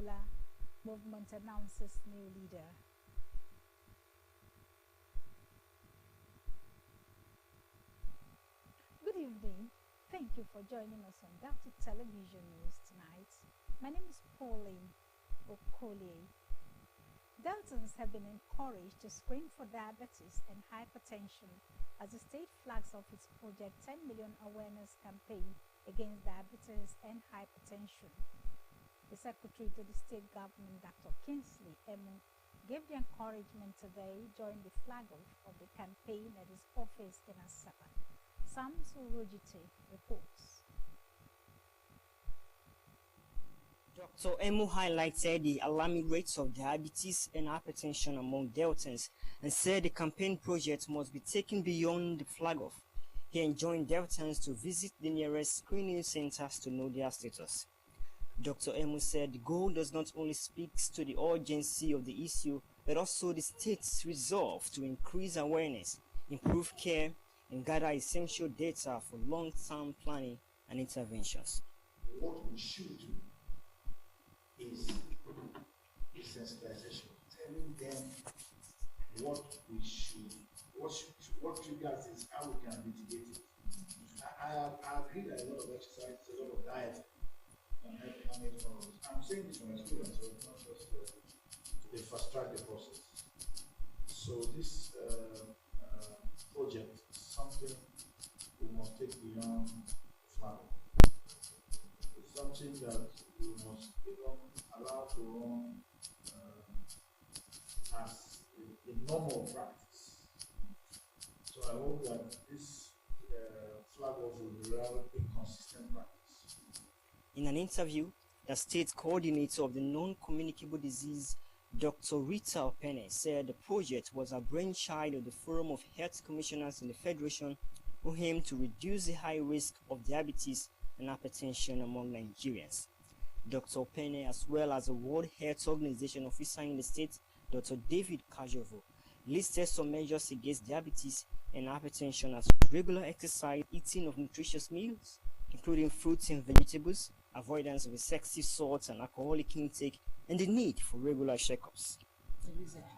Ebola movement announces new leader. Good evening. Thank you for joining us on Delta Television News tonight. My name is Pauline Okole. Deltans have been encouraged to screen for diabetes and hypertension as the state flags off its Project 10 Million Awareness Campaign against diabetes and hypertension. The Secretary to the State Government, Dr. Kingsley Emu, gave the encouragement today during the flag-off of the campaign at his office in Asaba. Samson Rojite reports. Dr. Emu highlighted the alarming rates of diabetes and hypertension among Deltans and said the campaign project must be taken beyond the flag-off. He enjoined Deltans to visit the nearest screening centers to know their status. Dr. Emu said the goal does not only speak to the urgency of the issue, but also the state's resolve to increase awareness, improve care, and gather essential data for long-term planning and interventions. What we should do is sensitization, telling them what triggers this, how we can mitigate it. I agree that a lot of exercise, a lot of diet can help manage all of this. I'm saying this from experience, so it's not just the fast track the process. So this project is something we must take beyond flag. It's something that we must even allow to run as a normal practice. So I hope that this flag off will be rather a consistent practice. In an interview, the state coordinator of the non-communicable disease, Dr. Rita Opene, said the project was a brainchild of the Forum of Health Commissioners in the Federation, who aim to reduce the high risk of diabetes and hypertension among Nigerians. Dr. Opene, as well as the World Health Organization officer in the state, Dr. David Kajovo, listed some measures against diabetes and hypertension as regular exercise, eating of nutritious meals, including fruits and vegetables, avoidance of excessive salt and alcoholic intake, and the need for regular checkups.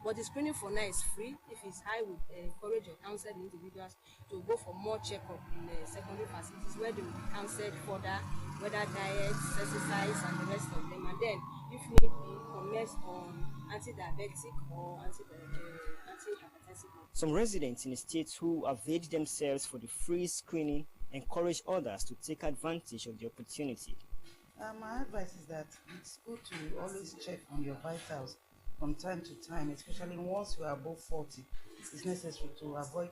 But the screening for now is free. If it's high, we encourage or counsel the individuals to go for more checkup in the secondary facilities where they will be counseled further, whether diet, exercise, and the rest of them. And then, if need be, commence on anti-diabetic or anti-hypertensive. Some residents in the state who availed themselves for the free screening encourage others to take advantage of the opportunity. My advice is that it's good to always check on your vitals from time to time, especially once you are above 40. It's necessary to avoid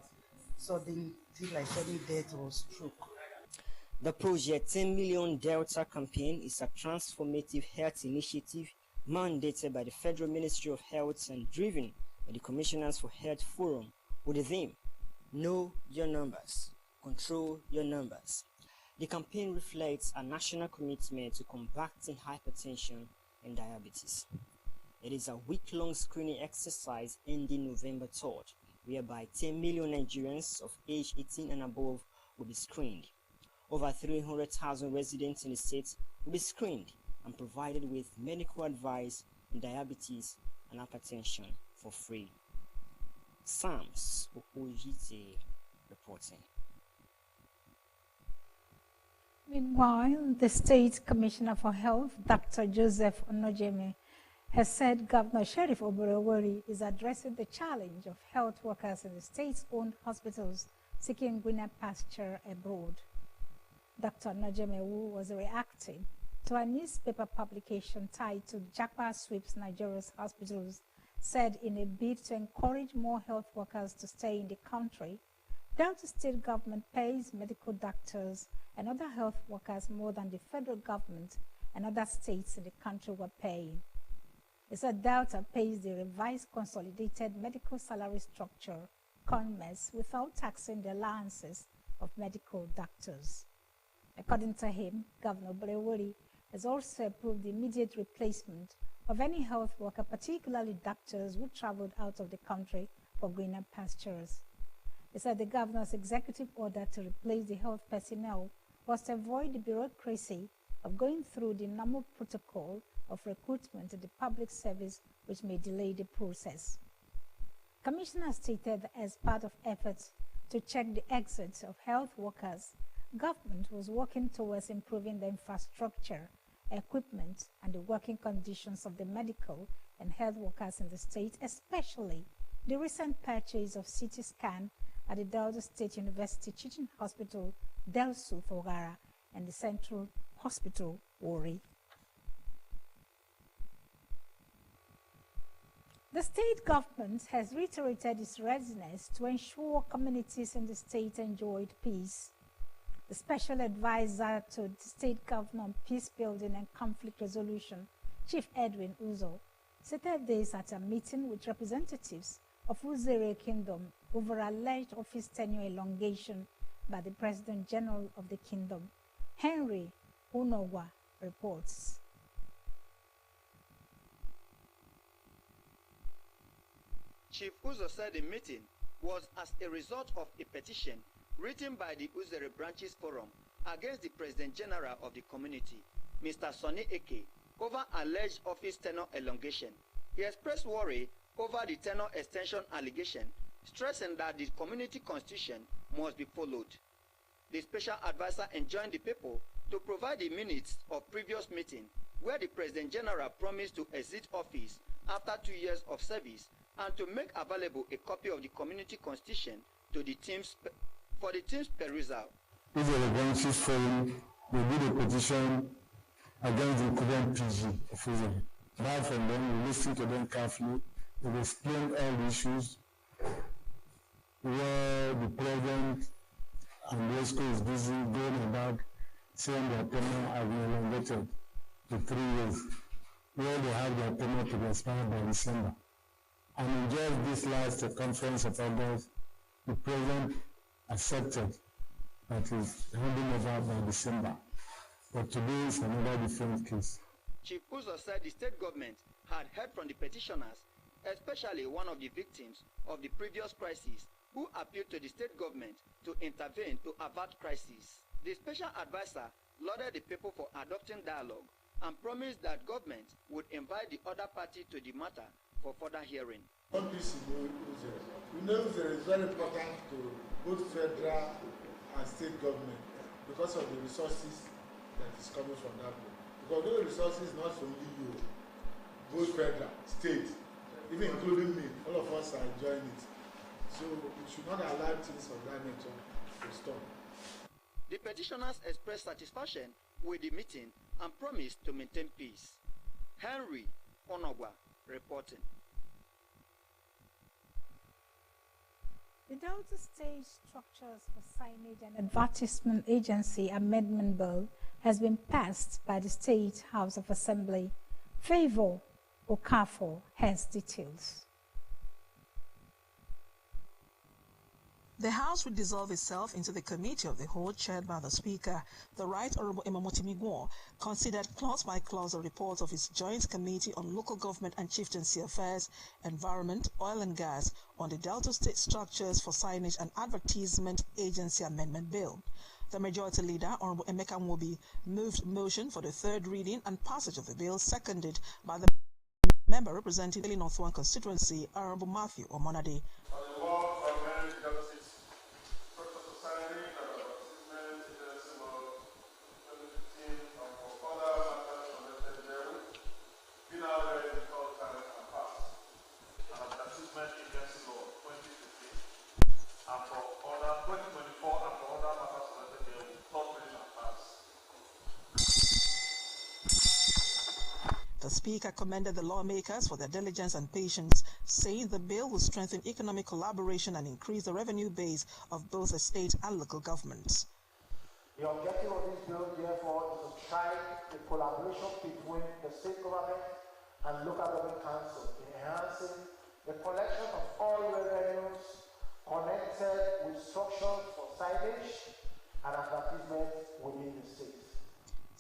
sudden things like sudden death or stroke. The Project 10 Million Delta campaign is a transformative health initiative mandated by the Federal Ministry of Health and driven by the Commissioners for Health Forum with the theme, Know Your Numbers, Control Your Numbers. The campaign reflects a national commitment to combating hypertension and diabetes. It is a week-long screening exercise ending November 3rd, whereby 10 million Nigerians of age 18 and above will be screened. Over 300,000 residents in the state will be screened and provided with medical advice on diabetes and hypertension for free. Sams Okojite reporting. Meanwhile, the State Commissioner for Health, Dr. Joseph Onojeme, has said Governor Sheriff Oborowori is addressing the challenge of health workers in the state-owned hospitals seeking greener pasture abroad. Dr. Onojeme, who was reacting to a newspaper publication titled Japa Sweeps Nigeria's Hospitals, said in a bid to encourage more health workers to stay in the country, Delta State government pays medical doctors and other health workers more than the federal government and other states in the country were paying. He said Delta pays the revised consolidated medical salary structure, CONMES, without taxing the allowances of medical doctors. According to him, Governor Oborowori has also approved the immediate replacement of any health worker, particularly doctors who traveled out of the country for greener pastures. He said the governor's executive order to replace the health personnel was to avoid the bureaucracy of going through the normal protocol of recruitment in the public service, which may delay the process. Commissioner stated that as part of efforts to check the exits of health workers, government was working towards improving the infrastructure, equipment, and the working conditions of the medical and health workers in the state, especially the recent purchase of CT scan at the Delta State University Teaching Hospital, Delsu Thogara, and the Central Hospital, Wari. The state government has reiterated its readiness to ensure communities in the state enjoyed peace. The special advisor to the state governor on peace building and conflict resolution, Chief Edwin Uzo, stated this at a meeting with representatives of Uzere Kingdom over alleged office tenure elongation by the President General of the Kingdom. Henry Unogwa reports. Chief Uzo said the meeting was as a result of a petition written by the Uzere Branches Forum against the President General of the community, Mr. Sonny Eke, over alleged office tenure elongation. He expressed worry over the tenure extension allegation, stressing that the community constitution must be followed. The special advisor enjoined the people to provide the minutes of previous meeting where the President General promised to exit office after 2 years of service and to make available a copy of the community constitution to the teams for the team's perusal. Uzere Branches Forum will do the petition against the current PG of Uzere. Right from them, we listen to them carefully. We explain all the issues where the president and the ESCO is busy going about saying their tenure has been elongated to 3 years, where they have their tenure to be expired by December. And in just this last conference of August, the president accepted that he's handing over by December. But today is another different case. Chief Uzo said the state government had heard from the petitioners, especially one of the victims of the previous crisis, who appealed to the state government to intervene to avert crisis. The special advisor lauded the people for adopting dialogue and promised that government would invite the other party to the matter for further hearing. We know there is very important to both federal and state government because of the resources that is coming from that way. Because those resources not only you, both federal, state, even including me, all of us are enjoying it. So we should not allow things of that nature to stop. The petitioners expressed satisfaction with the meeting and promised to maintain peace. Henry Onogwa reporting. The Delta State Structures for Signage and Advertisement Agency Amendment Bill has been passed by the State House of Assembly. Favor Okafor has details. The House will dissolve itself into the Committee of the Whole chaired by the Speaker. The Right Honorable Emamotimi Guo considered clause by clause a report of its Joint Committee on Local Government and Chieftaincy Affairs, Environment, Oil and Gas on the Delta State Structures for Signage and Advertisement Agency Amendment Bill. The Majority Leader, Honorable Emeka Nwobi, moved motion for the third reading and passage of the bill, seconded by the member representing the North One constituency, Honorable Matthew Omonade. The Speaker commended the lawmakers for their diligence and patience, saying the bill will strengthen economic collaboration and increase the revenue base of both the state and local governments. The objective of this bill, therefore, is to try the collaboration between the state government and local government council in enhancing the collection of all revenues connected with structures for signage and advertisement within the state.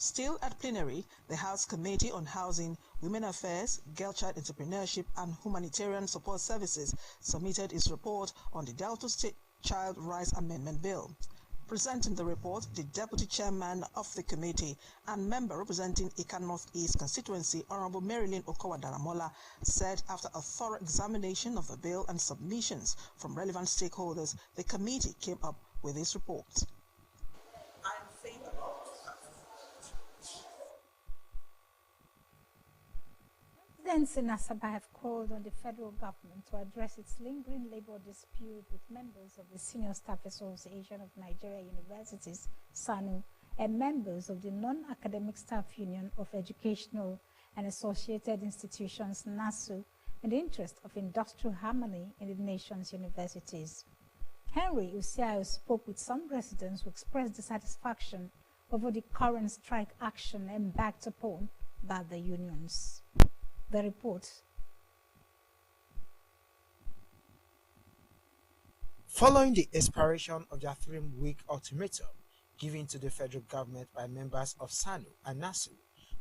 Still at plenary, the House Committee on Housing, Women Affairs, Girl Child Entrepreneurship and Humanitarian Support Services submitted its report on the Delta State Child Rights Amendment Bill. Presenting the report, the Deputy Chairman of the committee and member representing Ika North-East constituency, Honorable Marilyn Okowa-Daramola, said after a thorough examination of the bill and submissions from relevant stakeholders, the committee came up with this report. Residents in Asaba have called on the federal government to address its lingering labor dispute with members of the Senior Staff Association of Nigeria Universities, SANU, and members of the Non-Academic Staff Union of Educational and Associated Institutions, NASU, in the interest of industrial harmony in the nation's universities. Henry Usiayo spoke with some residents who expressed dissatisfaction over the current strike action embarked upon by the unions. The report. Following the expiration of their 3-week ultimatum given to the federal government by members of SANU and NASU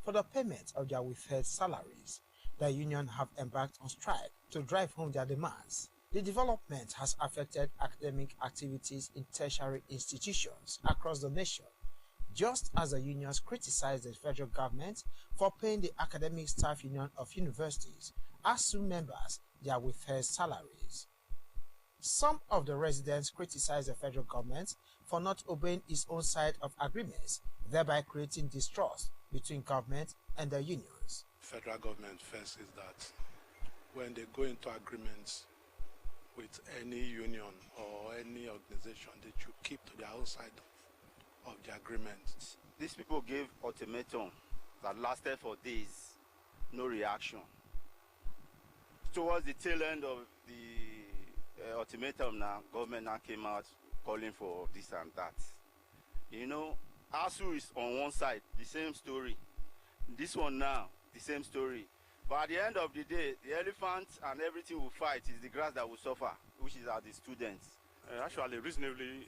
for the payment of their withheld salaries, the union have embarked on strike to drive home their demands. The development has affected academic activities in tertiary institutions across the nation, just as the unions criticized the federal government for paying the Academic Staff Union of Universities, ASU members, their withheld salaries. Some of the residents criticized the federal government for not obeying its own side of agreements, thereby creating distrust between government and the unions. Federal government first is that when they go into agreements with any union or any organization, they should keep to their own side of the agreements. These people gave ultimatum that lasted for days, no reaction. Towards the tail end of the ultimatum now, government now came out calling for this and that. You know, ASU is on one side, the same story. This one now, the same story. But at the end of the day, the elephant and everything will fight is the grass that will suffer, which is the students. Actually, reasonably,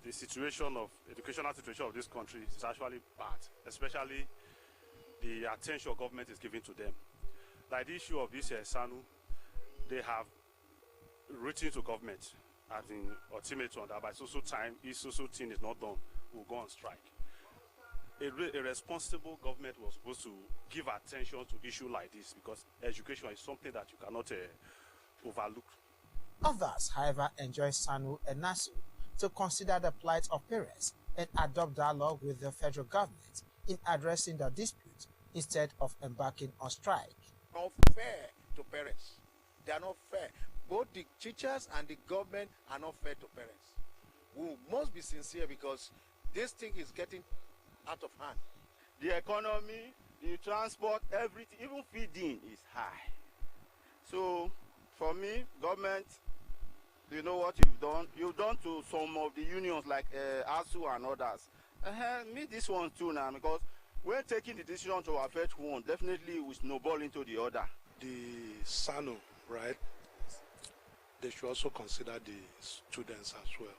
the educational situation of this country is actually bad, especially the attention government is giving to them. Like the issue of this SANU, they have written to government as in ultimatum that by so time, if so thing is not done, we'll go on strike. A responsible government was supposed to give attention to issue like this because education is something that you cannot overlook. Others, however, enjoy SANU and NASU to consider the plight of parents and adopt dialogue with the federal government in addressing the dispute instead of embarking on strike. Not fair to parents. They are not fair. Both the teachers and the government are not fair to parents. We must be sincere because this thing is getting out of hand. The economy, the transport, everything, even feeding is high. So, for me, government, you know what you've done? You've done to some of the unions like ASU and others. Me this one too now, because when taking the decision to affect one, definitely we snowball into the other. The SANU, right? They should also consider the students as well,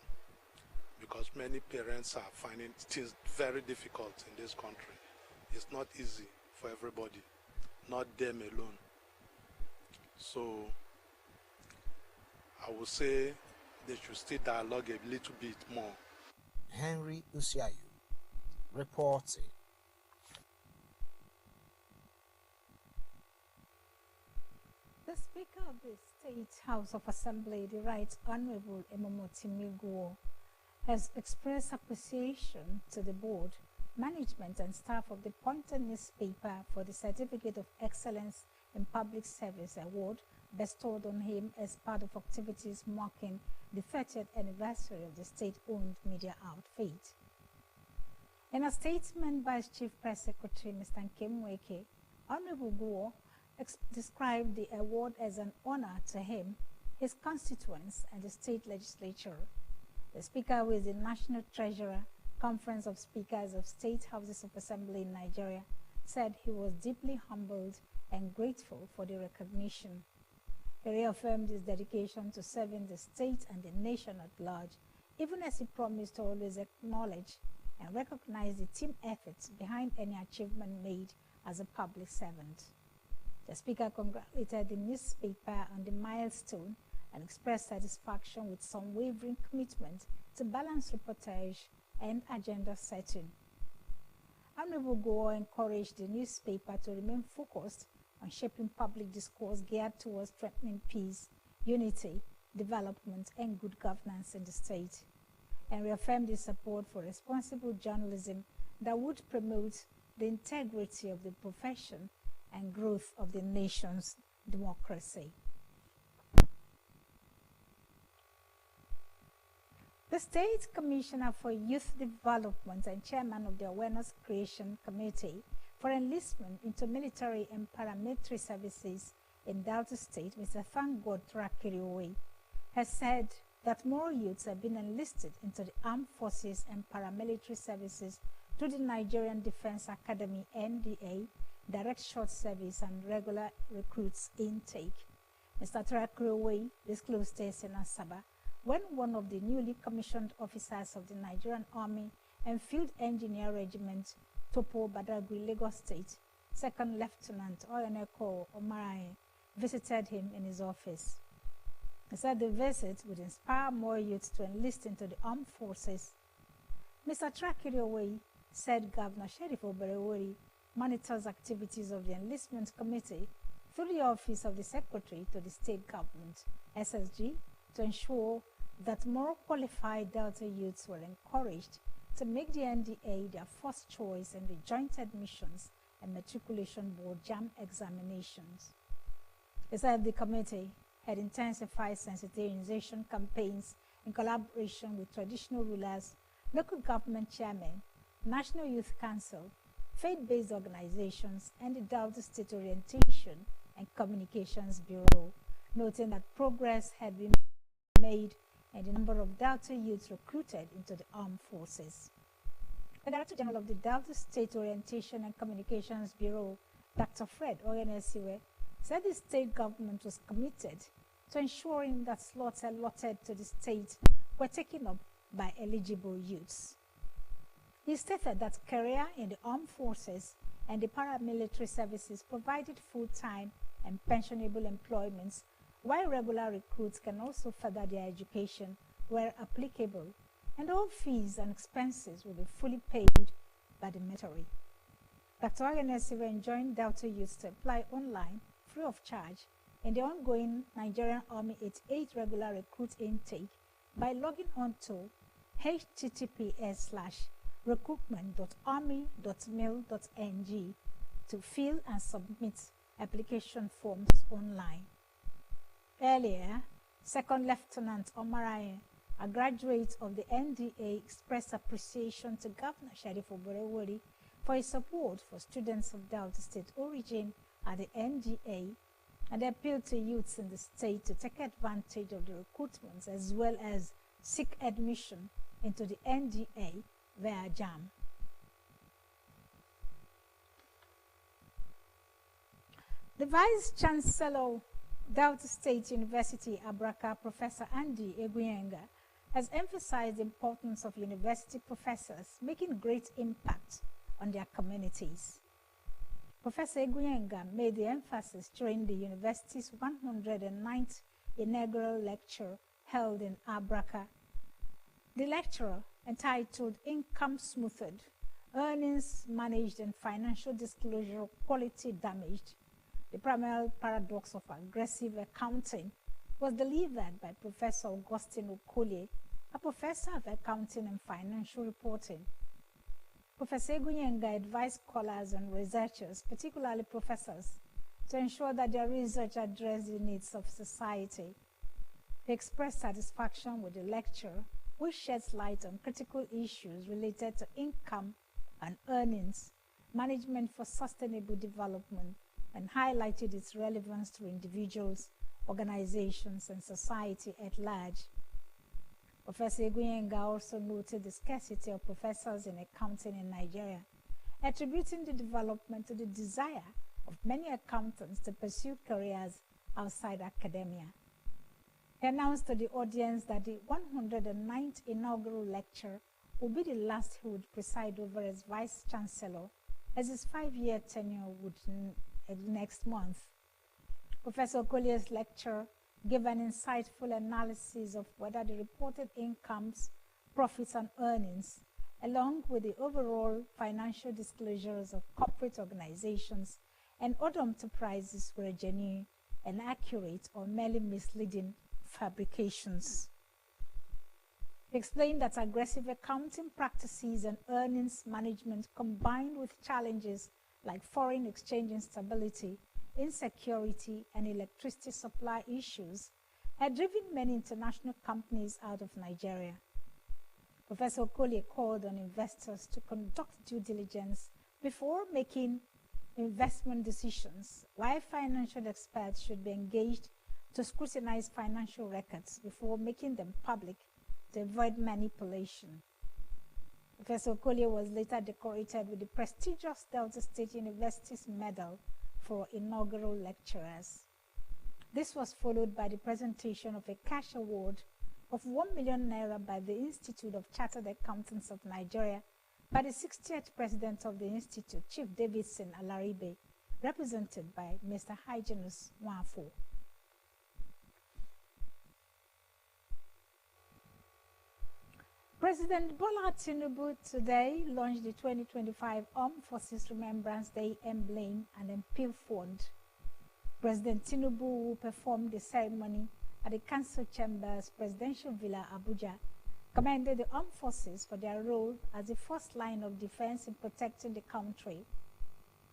because many parents are finding things very difficult in this country. It's not easy for everybody, not them alone. So I would say they should still dialogue a little bit more. Henry Usiayu reporting. The Speaker of the State House of Assembly, the Right Honorable Emomotimi Guo, has expressed appreciation to the board, management and staff of the Punch newspaper for the Certificate of Excellence in Public Service Award bestowed on him as part of activities marking the 30th anniversary of the state-owned media outfit. In a statement by his Chief Press Secretary, Mr. Nkem Weke, Honorable Guo described the award as an honor to him, his constituents, and the state legislature. The Speaker, who is the National Treasurer, Conference of Speakers of State Houses of Assembly in Nigeria, said he was deeply humbled and grateful for the recognition. He reaffirmed his dedication to serving the state and the nation at large, even as he promised to always acknowledge and recognize the team efforts behind any achievement made as a public servant. The Speaker congratulated the newspaper on the milestone and expressed satisfaction with some unwavering commitment to balance reportage and agenda setting. Honorable Gore encouraged the newspaper to remain focused on shaping public discourse geared towards strengthening peace, unity, development, and good governance in the state, and reaffirmed his support for responsible journalism that would promote the integrity of the profession and growth of the nation's democracy. The State Commissioner for Youth Development and Chairman of the Awareness Creation Committee for Enlistment into Military and Paramilitary Services in Delta State, Mr. Thanggod Trakiriowe, has said that more youths have been enlisted into the armed forces and paramilitary services through the Nigerian Defense Academy (NDA), direct short service, and regular recruits intake. Mr. Trakiriowe disclosed this in Asaba when one of the newly commissioned officers of the Nigerian Army and Field Engineer Regiment, Topo Badagry, Lagos State, Second Lieutenant Oyaneko Omaraye, visited him in his office. He said the visit would inspire more youths to enlist into the armed forces. Mr. Trakiriowe said Governor Sheriff Oborevwori monitors activities of the Enlistment Committee through the Office of the Secretary to the State Government, SSG, to ensure that more qualified Delta youths were encouraged to make the NDA their first choice in the Joint Admissions and Matriculation Board JAMB examinations. He said the committee had intensified sensitization campaigns in collaboration with traditional rulers, local government chairmen, National Youth Council, faith-based organizations, and the Delta State Orientation and Communications Bureau, noting that progress had been made and the number of Delta youths recruited into the armed forces. The Director General of the Delta State Orientation and Communications Bureau, Dr. Fred Oyenesiwe, said the state government was committed to ensuring that slots allotted to the state were taken up by eligible youths. He stated that career in the armed forces and the paramilitary services provided full-time and pensionable employments, while regular recruits can also further their education where applicable, and all fees and expenses will be fully paid by the military. Dr. Oyenesiwe enjoined Delta youths to apply online, free of charge, in the ongoing Nigerian Army 88 regular recruit intake by logging on to https://recruitment.army.mil.ng to fill and submit application forms online. Earlier, Second Lieutenant Omaraye, a graduate of the NDA, expressed appreciation to Governor Sheriff Oborevwori for his support for students of Delta State origin at the NDA, and appealed to youths in the state to take advantage of the recruitments as well as seek admission into the NDA via JAMB. The Vice Chancellor, Delta State University, Abraka, Professor Andy Eguyenga, has emphasized the importance of university professors making great impact on their communities. Professor Eguyenga made the emphasis during the university's 109th inaugural lecture held in Abraka. The lecture, entitled Income Smoothed, Earnings Managed and Financial Disclosure Quality Damaged, the primary paradox of aggressive accounting, was delivered by Professor Augustine Okolie, a professor of accounting and financial reporting. Professor Eguyenga advised scholars and researchers, particularly professors, to ensure that their research addressed the needs of society. He expressed satisfaction with the lecture, which sheds light on critical issues related to income and earnings, management for sustainable development, and highlighted its relevance to individuals, organizations, and society at large. Professor Eguyenga also noted the scarcity of professors in accounting in Nigeria, attributing the development to the desire of many accountants to pursue careers outside academia. He announced to the audience that the 109th inaugural lecture will be the last he would preside over as Vice Chancellor, as his 5-year tenure would next month. Professor Okolie's lecture gave an insightful analysis of whether the reported incomes profits and earnings, along with the overall financial disclosures of corporate organizations and other enterprises were genuine and accurate or merely misleading fabrications. He explained that aggressive accounting practices and earnings management combined with challenges like foreign exchange instability, insecurity, and electricity supply issues had driven many international companies out of Nigeria. Professor Okolie called on investors to conduct due diligence before making investment decisions, while financial experts should be engaged to scrutinize financial records before making them public to avoid manipulation. Professor Okolie was later decorated with the prestigious Delta State University's Medal for inaugural lecturers. This was followed by the presentation of a cash award of 1 million naira by the Institute of Chartered Accountants of Nigeria by the 60th president of the Institute, Chief Davidson Alaribe, represented by Mr. Hyginus Nwafo. President Bola Tinubu today launched the 2025 Armed Forces Remembrance Day Emblem and Appeal Fund. President Tinubu will perform the ceremony at the Council Chambers Presidential Villa, Abuja, commended the armed forces for their role as the first line of defense in protecting the country.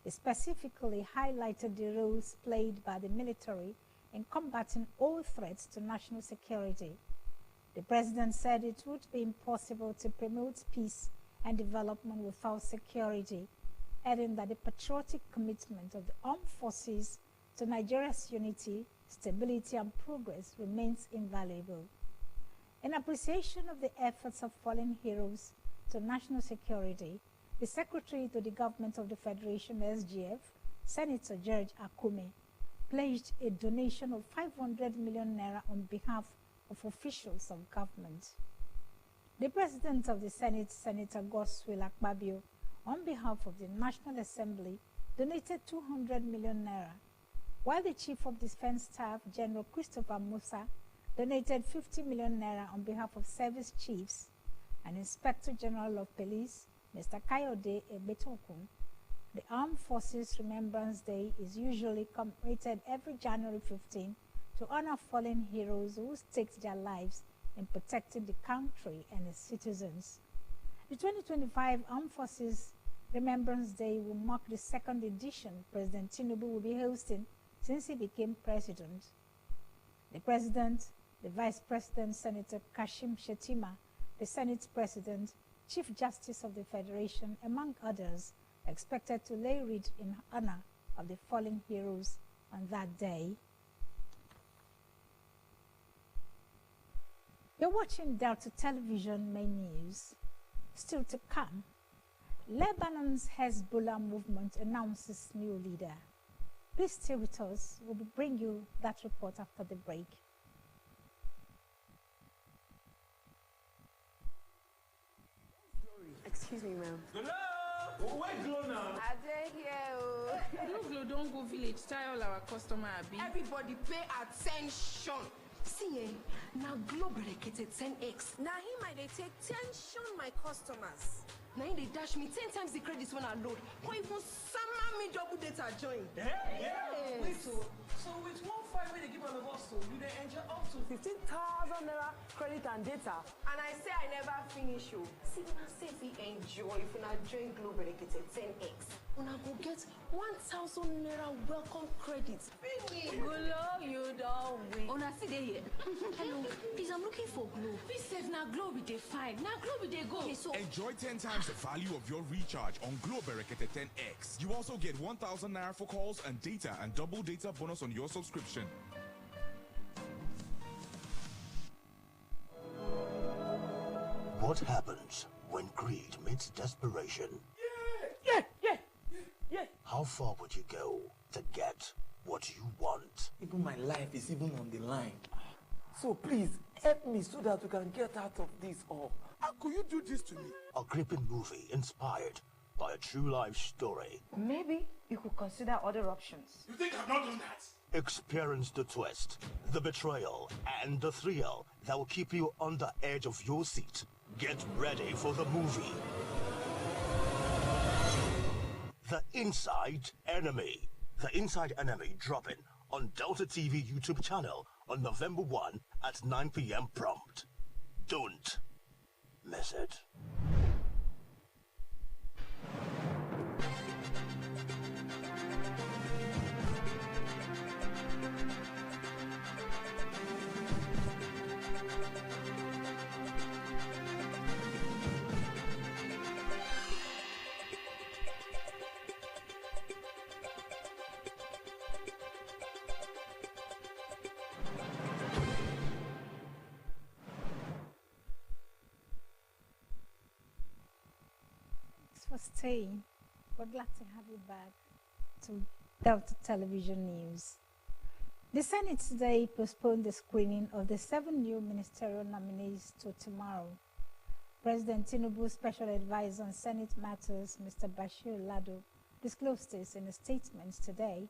He specifically highlighted the roles played by the military in combating all threats to national security. The president said it would be impossible to promote peace and development without security, adding that the patriotic commitment of the armed forces to Nigeria's unity, stability, and progress remains invaluable. In appreciation of the efforts of fallen heroes to national security, the Secretary to the Government of the Federation, SGF, Senator George Akume, pledged a donation of 500 million naira on behalf of officials of government. The President of the Senate, Senator Godswill Akpabio, on behalf of the National Assembly, donated 200 million naira, while the Chief of Defense Staff, General Christopher Musa, donated 50 million naira on behalf of service chiefs, and Inspector General of Police, Mr. Kayode Ebetokun. The Armed Forces Remembrance Day is usually commemorated every January 15 to honor fallen heroes who staked their lives in protecting the country and its citizens. The 2025 Armed Forces Remembrance Day will mark the second edition President Tinubu will be hosting since he became president. The President, the Vice President, Senator Kashim Shettima, the Senate President, Chief Justice of the Federation, among others, are expected to lay wreath in honor of the fallen heroes on that day. You're watching Delta Television Main News. Still to come, Lebanon's Hezbollah movement announces new leader. Please stay with us. We'll bring you that report after the break. Excuse me, ma'am. Glow! Where Glow now? I did here. No Glow, don't go village. Try all our customer, Abi. Everybody pay attention. See, now Glow dedicated 10x. Now he might take tension my customers. Now they dash me 10 times the credits when I load. Or even summer me double data join. Yeah. Wait, so with 1.5 when they give on the boss, so you they enjoy up to 15,000 naira credit and data. And I say I never finish you. See, when I say we enjoy, if I join Glow dedicated 10x, when I go get 1,000 naira welcome credits. Finish. Glow, you don't win. Oh, now see they here. Hello, please, I'm looking for Glow. Please save now Glow with the 5. Now Glow with the go. Okay, so enjoy 10 times the value of your recharge on Glow Berekete 10X. You also get 1,000 naira for calls and data and double data bonus on your subscription. What happens when greed meets desperation? Yeah. How far would you go to get what you want? Even my life is even on the line. So please, help me so that we can get out of this all. How could you do this to me? A gripping movie inspired by a true life story. Maybe you could consider other options. You think I've not done that? Experience the twist, the betrayal, and the thrill that will keep you on the edge of your seat. Get ready for the movie. The Inside Enemy. The Inside Enemy dropping on Delta TV YouTube channel on November 1 at 9 p.m. prompt. Don't miss it. For staying. We're glad to have you back to Delta Television News. The Senate today postponed the screening of the 7 new ministerial nominees to tomorrow. President Tinubu's Special Advisor on Senate Matters, Mr. Bashir Lado, disclosed this in a statement today.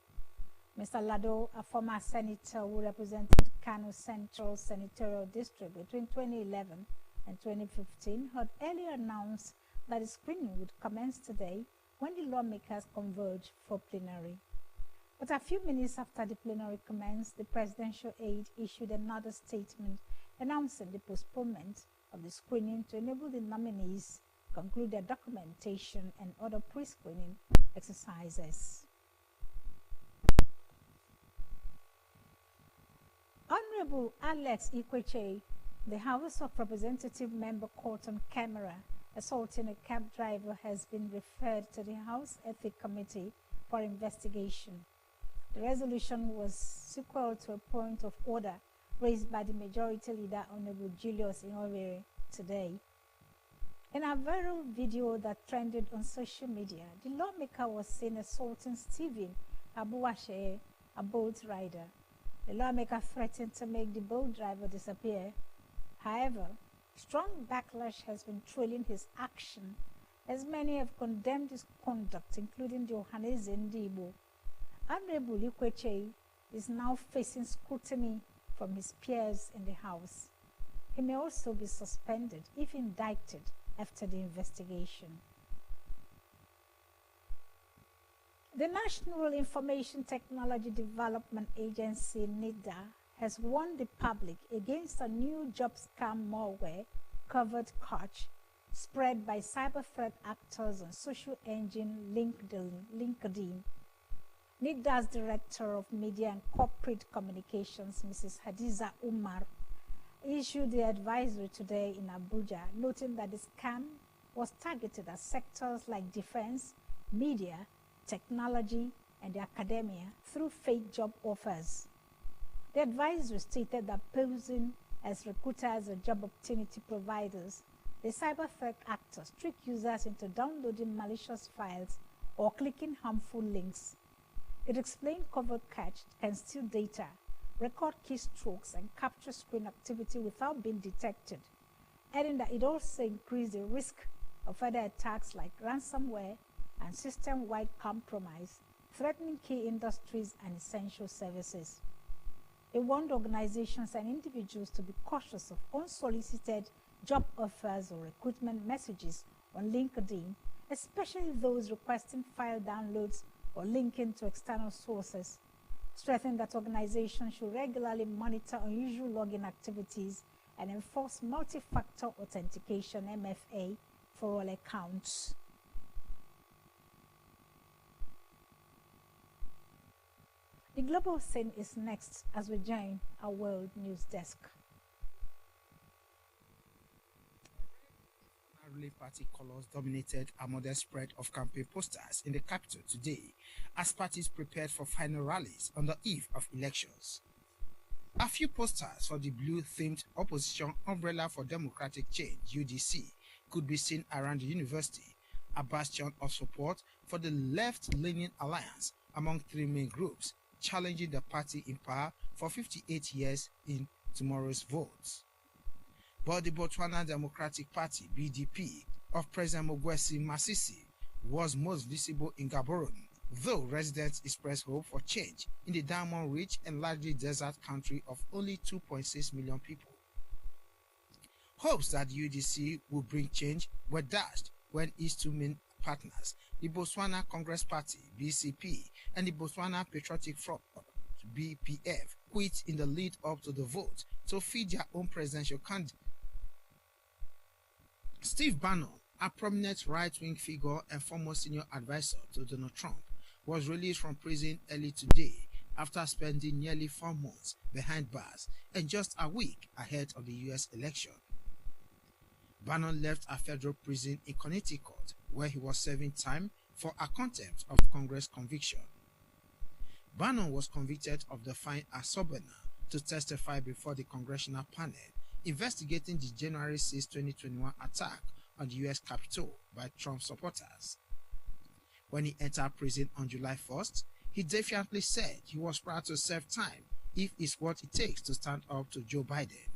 Mr. Lado, a former senator who represented Kano Central Senatorial District between 2011 and 2015, had earlier announced that the screening would commence today when the lawmakers converge for plenary. But a few minutes after the plenary commenced, the presidential aide issued another statement announcing the postponement of the screening to enable the nominees to conclude their documentation and other pre-screening exercises. Honorable Alex Ikweche, the House of Representatives member caught on camera assaulting a cab driver, has been referred to the House Ethics Committee for investigation. The resolution was sequel to a point of order raised by the Majority Leader, Honorable Julius Ihonvbere, today. In a viral video that trended on social media, the lawmaker was seen assaulting Stephen Abuwashe, a boat rider. The lawmaker threatened to make the boat driver disappear. However, strong backlash has been trailing his action, as many have condemned his conduct, including the Ohanaeze Ndigbo. Honorable Ikweche is now facing scrutiny from his peers in the House. He may also be suspended if indicted after the investigation. The National Information Technology Development Agency, NIDA, has warned the public against a new job scam malware, Covert Catch, spread by cyber threat actors on social engine LinkedIn. NIDA's Director of Media and Corporate Communications, Mrs. Hadiza Umar, issued the advisory today in Abuja, noting that the scam was targeted at sectors like defense, media, technology, and the academia through fake job offers. The advisory stated that posing as recruiters or job opportunity providers, the cyber threat actors trick users into downloading malicious files or clicking harmful links. It explained Covert Catch can steal data, record keystrokes, and capture screen activity without being detected, adding that it also increased the risk of other attacks like ransomware and system-wide compromise, threatening key industries and essential services. It warned organizations and individuals to be cautious of unsolicited job offers or recruitment messages on LinkedIn, especially those requesting file downloads or linking to external sources, stressing that organizations should regularly monitor unusual login activities and enforce multi-factor authentication (MFA) for all accounts. The global scene is next as we join our World News Desk. Relief Party colors dominated a modest spread of campaign posters in the capital today as parties prepared for final rallies on the eve of elections. A few posters for the blue-themed opposition Umbrella for Democratic Change (UDC) could be seen around the university, a bastion of support for the left-leaning alliance among three main groups, challenging the party in power for 58 years in tomorrow's votes. But the Botswana Democratic Party (BDP) of President Mogwesi Masisi was most visible in Gaborone, though residents expressed hope for change in the diamond-rich and largely desert country of only 2.6 million people. Hopes that UDC will bring change were dashed when its two main partners, the Botswana Congress Party (BCP) and the Botswana Patriotic Front (BPF), quit in the lead up to the vote to feed their own presidential candidate. Steve Bannon, a prominent right-wing figure and former senior advisor to Donald Trump, was released from prison early today after spending nearly 4 months behind bars and just a week ahead of the U.S. election. Bannon left a federal prison in Connecticut, where he was serving time for a contempt of Congress conviction. Bannon was convicted of defying a subpoena to testify before the congressional panel investigating the January 6, 2021 attack on the U.S. Capitol by Trump supporters. When he entered prison on July 1st, he defiantly said he was proud to serve time if it's what it takes to stand up to Joe Biden.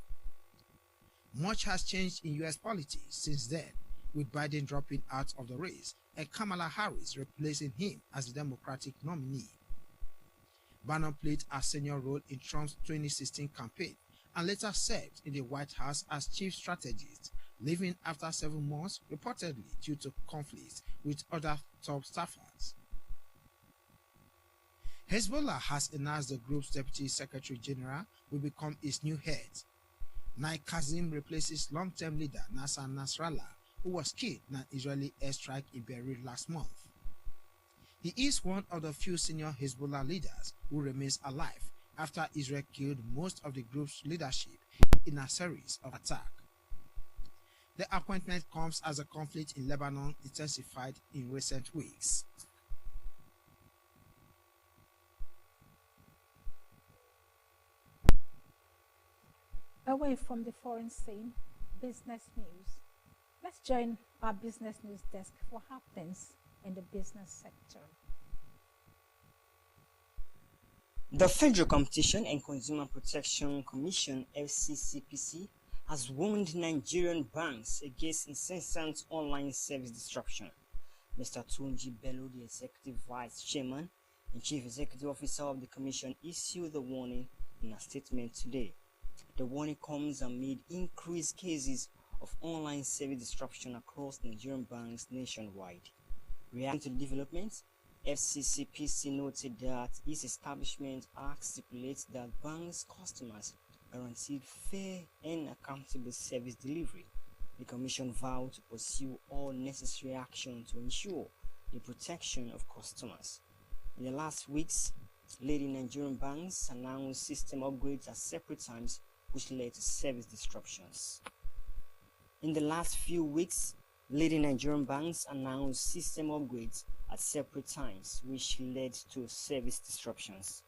Much has changed in U.S. politics since then, with Biden dropping out of the race and Kamala Harris replacing him as the Democratic nominee. Bannon played a senior role in Trump's 2016 campaign and later served in the White House as chief strategist, leaving after 7 months reportedly due to conflicts with other top staffers. Hezbollah has announced the group's deputy secretary general will become its new head. Naik Qassem replaces long-term leader Nasser Nasrallah, who was killed in an Israeli airstrike in Beirut last month. He is one of the few senior Hezbollah leaders who remains alive after Israel killed most of the group's leadership in a series of attacks. The appointment comes as the conflict in Lebanon intensified in recent weeks. Away from the foreign scene, business news. Let's join our business news desk for happenings in the business sector. The Federal Competition and Consumer Protection Commission (FCCPC) has warned Nigerian banks against incessant online service disruption. Mr. Tunji Bello, the Executive Vice Chairman and Chief Executive Officer of the Commission, issued the warning in a statement today. The warning comes amid increased cases of online service disruption across Nigerian banks nationwide. Reacting to the developments, FCCPC noted that its establishment Act stipulates that banks' customers guaranteed fair and accountable service delivery. The Commission vowed to pursue all necessary action to ensure the protection of customers. In the last weeks, leading Nigerian banks announced system upgrades at separate times, which led to service disruptions. In the last few weeks, leading Nigerian banks announced system upgrades at separate times, which led to service disruptions.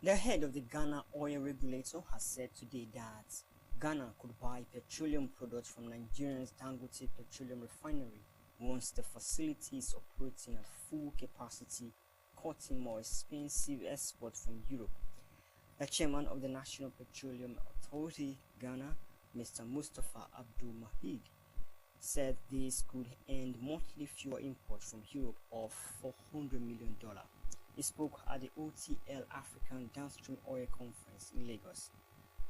The head of the Ghana oil regulator has said today that Ghana could buy petroleum products from Nigeria's Dangote Petroleum Refinery once the facility is operating at full capacity, cutting more expensive exports from Europe. The chairman of the National Petroleum Authority, Ghana, Mr. Mustafa Abdul Mahid, said this could end monthly fuel imports from Europe of $400 million. He spoke at the OTL African Downstream Oil Conference in Lagos.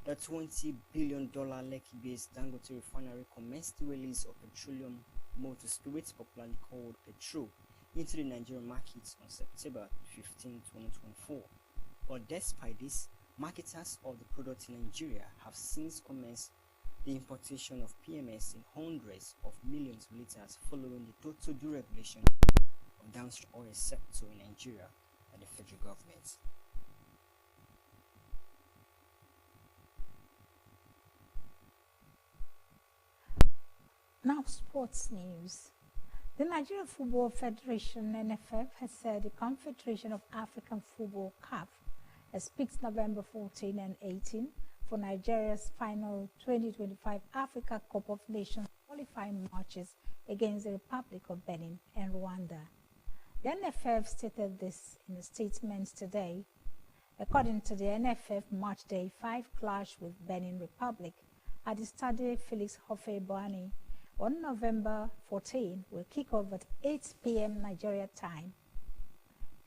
The $20 billion Lekki-based Dangote refinery commenced the release of petroleum motor spirits, popularly called petrol, into the Nigerian markets on September 15, 2024. But despite this, marketers of the product in Nigeria have since commenced the importation of PMS in hundreds of millions of liters following the total deregulation of the downstream oil sector in Nigeria by the federal government. Now, sports news. The Nigerian Football Federation (NFF) has said the Confederation of African Football (CAF) has picked November 14 and 18 for Nigeria's final 2025 Africa Cup of Nations qualifying matches against the Republic of Benin and Rwanda. The NFF stated this in a statement today. According to the NFF, Match Day 5 clash with Benin Republic at the Stade Felix Houphouët-Boigny on November 14 will kick off at 8 p.m. Nigeria time.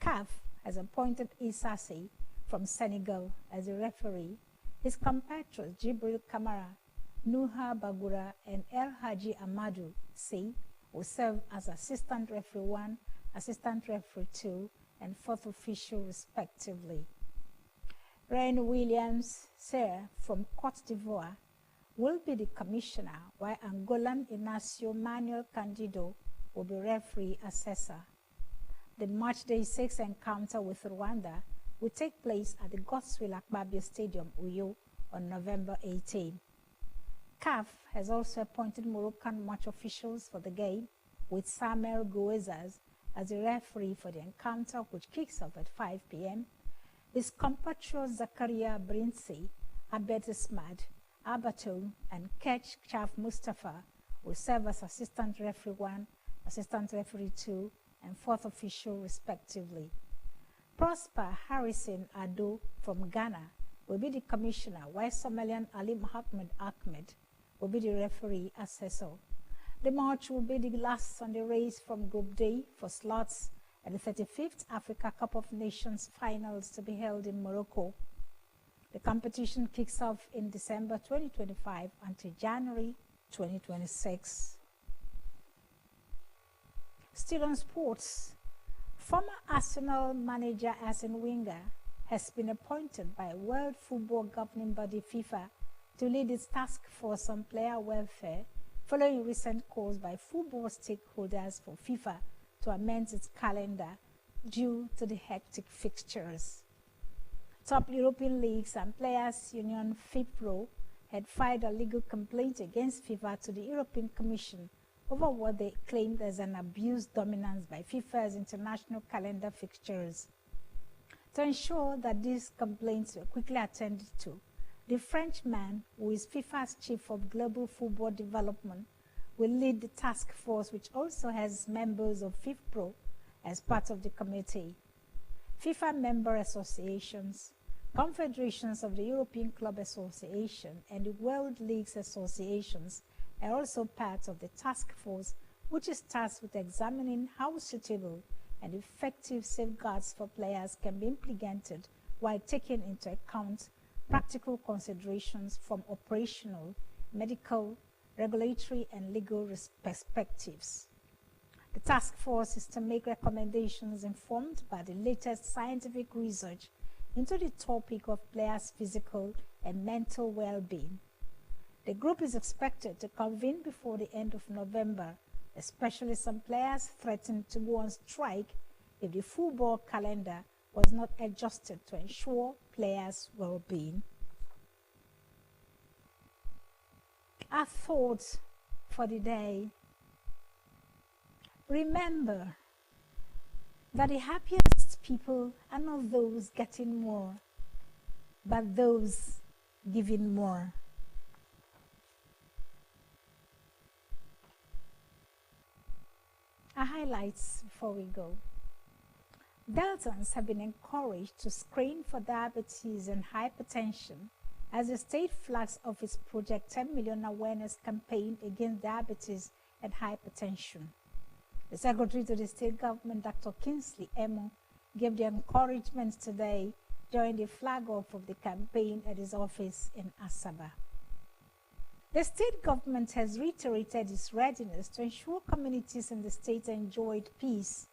CAF has appointed Isasi from Senegal as a referee. His compatriot Jibril Kamara Nuha Bagura and El Haji Amadou say will serve as Assistant Referee 1, Assistant Referee 2, and 4th official respectively. Ryan Williams Serre from Cote d'Ivoire will be the commissioner, while Angolan Inacio Manuel Candido will be referee assessor. The matchday 6 encounter with Rwanda will take place at the Godswill Akpabio Stadium, Uyo, on November 18. CAF has also appointed Moroccan match officials for the game, with Samuel Goezas as the referee for the encounter, which kicks off at 5 p.m. His compatriots Zakaria Brinsi, Abed Ismad, Abatou, and Kech Chaf Mustafa will serve as Assistant Referee 1, Assistant Referee 2, and 4th official respectively. Prosper Harrison Ado from Ghana will be the commissioner, while Somalian Ali Mohammed Ahmed will be the referee assessor. The match will be the last on the race from Group D for slots at the 35th Africa Cup of Nations finals to be held in Morocco. The competition kicks off in December 2025 until January 2026. Still on sports, former Arsenal manager Arsene Wenger has been appointed by World Football Governing Body FIFA to lead its task force on player welfare, following recent calls by football stakeholders for FIFA to amend its calendar due to the hectic fixtures. Top European leagues and players' union FIPRO had filed a legal complaint against FIFA to the European Commission over what they claimed as an abused dominance by FIFA's international calendar fixtures. To ensure that these complaints were quickly attended to, the Frenchman, who is FIFA's chief of global football development, will lead the task force, which also has members of FIFPro as part of the committee. FIFA member associations, confederations of the European Club Association, and the World Leagues Associations are also part of the task force, which is tasked with examining how suitable and effective safeguards for players can be implemented while taking into account practical considerations from operational, medical, regulatory, and legal perspectives. The task force is to make recommendations informed by the latest scientific research into the topic of players' physical and mental well-being. The group is expected to convene before the end of November, especially some players threatened to go on strike if the football calendar was not adjusted to ensure players' well-being. Our thoughts for the day. Remember that the happiest people are not those getting more, but those giving more. Our highlights before we go. Deltans have been encouraged to screen for diabetes and hypertension as the state flags off its Project 10 Million Awareness campaign against diabetes and hypertension. The Secretary to the State Government, Dr. Kingsley Emo, gave the encouragement today during the flag-off of the campaign at his office in Asaba. The state government has reiterated its readiness to ensure communities in the state enjoyed peace.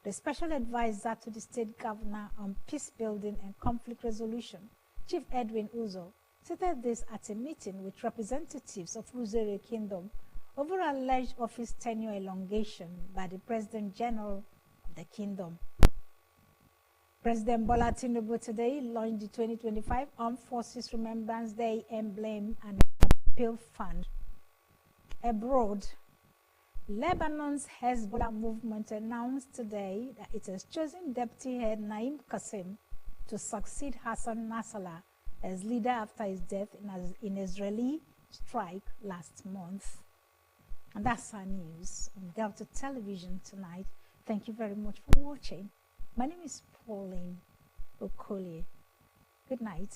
The special advisor to the state governor on peace building and conflict resolution, Chief Edwin Uzo, stated this at a meeting with representatives of Ruzere Kingdom over alleged office tenure elongation by the President General of the Kingdom. President Bola Tinubu today launched the 2025 Armed Forces Remembrance Day emblem and appeal fund. Abroad, Lebanon's Hezbollah movement announced today that it has chosen Deputy Head Naim Qassem to succeed Hassan Nasrallah as leader after his death in Israeli strike last month. And that's our news on Delta Television tonight. Thank you very much for watching. My name is Pauline Okolie. Good night.